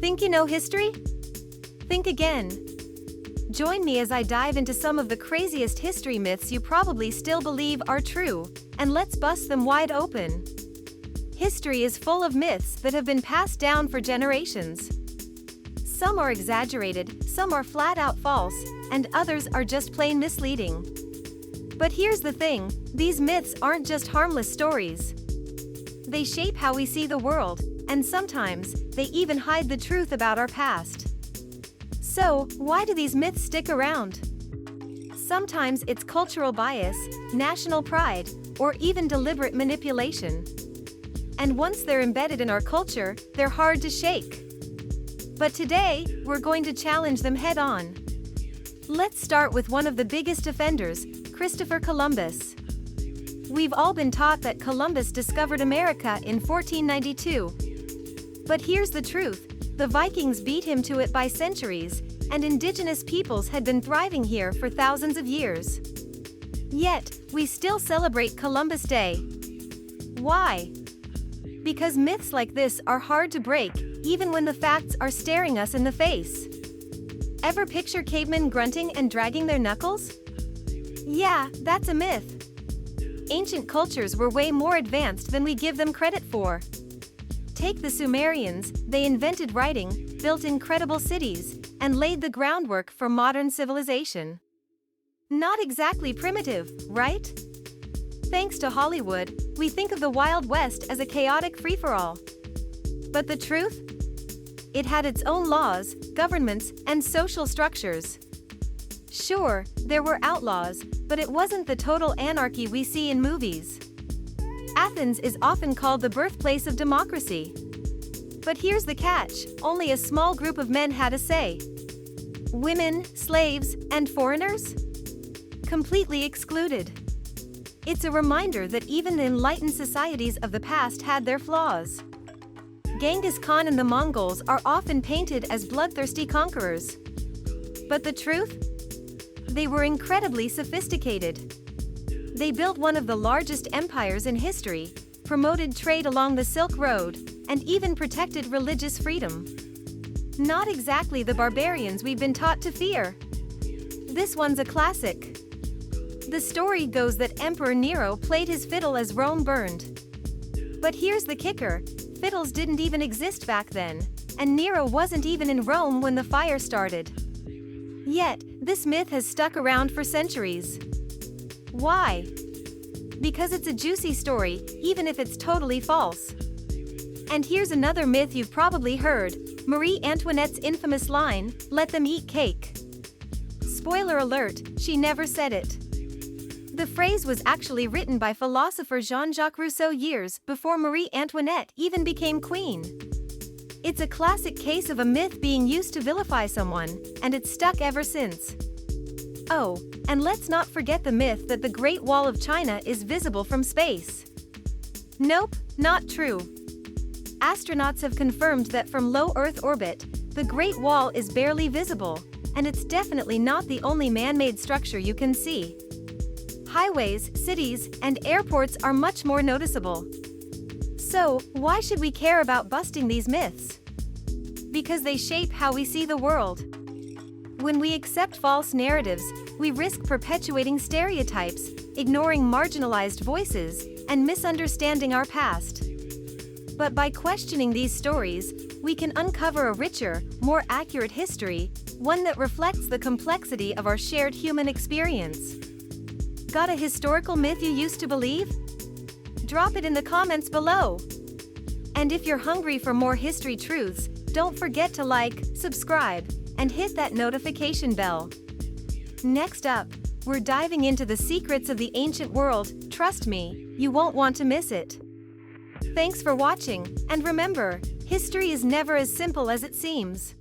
Think you know history? Think again. Join me as I dive into some of the craziest history myths you probably still believe are true, and let's bust them wide open. History is full of myths that have been passed down for generations. Some are exaggerated, some are flat out false, and others are just plain misleading. But here's the thing, these myths aren't just harmless stories. They shape how we see the world, and sometimes, they even hide the truth about our past. So, why do these myths stick around? Sometimes it's cultural bias, national pride, or even deliberate manipulation. And once they're embedded in our culture, they're hard to shake. But today, we're going to challenge them head-on. Let's start with one of the biggest offenders, Christopher Columbus. We've all been taught that Columbus discovered America in 1492. But here's the truth, the Vikings beat him to it by centuries, and indigenous peoples had been thriving here for thousands of years. Yet, we still celebrate Columbus Day. Why? Because myths like this are hard to break, even when the facts are staring us in the face. Ever picture cavemen grunting and dragging their knuckles? Yeah, that's a myth. Ancient cultures were way more advanced than we give them credit for. Take the Sumerians, they invented writing, built incredible cities, and laid the groundwork for modern civilization. Not exactly primitive, right? Thanks to Hollywood, we think of the Wild West as a chaotic free-for-all. But the truth? It had its own laws, governments, and social structures. Sure, there were outlaws, but it wasn't the total anarchy we see in movies. Athens is often called the birthplace of democracy. But here's the catch, only a small group of men had a say. Women, slaves, and foreigners? Completely excluded. It's a reminder that even the enlightened societies of the past had their flaws. Genghis Khan and the Mongols are often painted as bloodthirsty conquerors. But the truth? They were incredibly sophisticated. They built one of the largest empires in history, promoted trade along the Silk Road, and even protected religious freedom. Not exactly the barbarians we've been taught to fear. This one's a classic. The story goes that Emperor Nero played his fiddle as Rome burned. But here's the kicker, fiddles didn't even exist back then, and Nero wasn't even in Rome when the fire started. Yet, this myth has stuck around for centuries. Why? Because it's a juicy story, even if it's totally false. And here's another myth you've probably heard, Marie Antoinette's infamous line, "Let them eat cake." Spoiler alert, she never said it. The phrase was actually written by philosopher Jean-Jacques Rousseau years before Marie Antoinette even became queen. It's a classic case of a myth being used to vilify someone, and it's stuck ever since. Oh, and let's not forget the myth that the Great Wall of China is visible from space. Nope, not true. Astronauts have confirmed that from low Earth orbit, the Great Wall is barely visible, and it's definitely not the only man-made structure you can see. Highways, cities, and airports are much more noticeable. So, why should we care about busting these myths? Because they shape how we see the world. When we accept false narratives, we risk perpetuating stereotypes, ignoring marginalized voices, and misunderstanding our past. But by questioning these stories, we can uncover a richer, more accurate history, one that reflects the complexity of our shared human experience. Got a historical myth you used to believe? Drop it in the comments below. And if you're hungry for more history truths, don't forget to like, subscribe, and hit that notification bell. Next up, we're diving into the secrets of the ancient world. Trust me, you won't want to miss it. Thanks for watching, and remember, history is never as simple as it seems.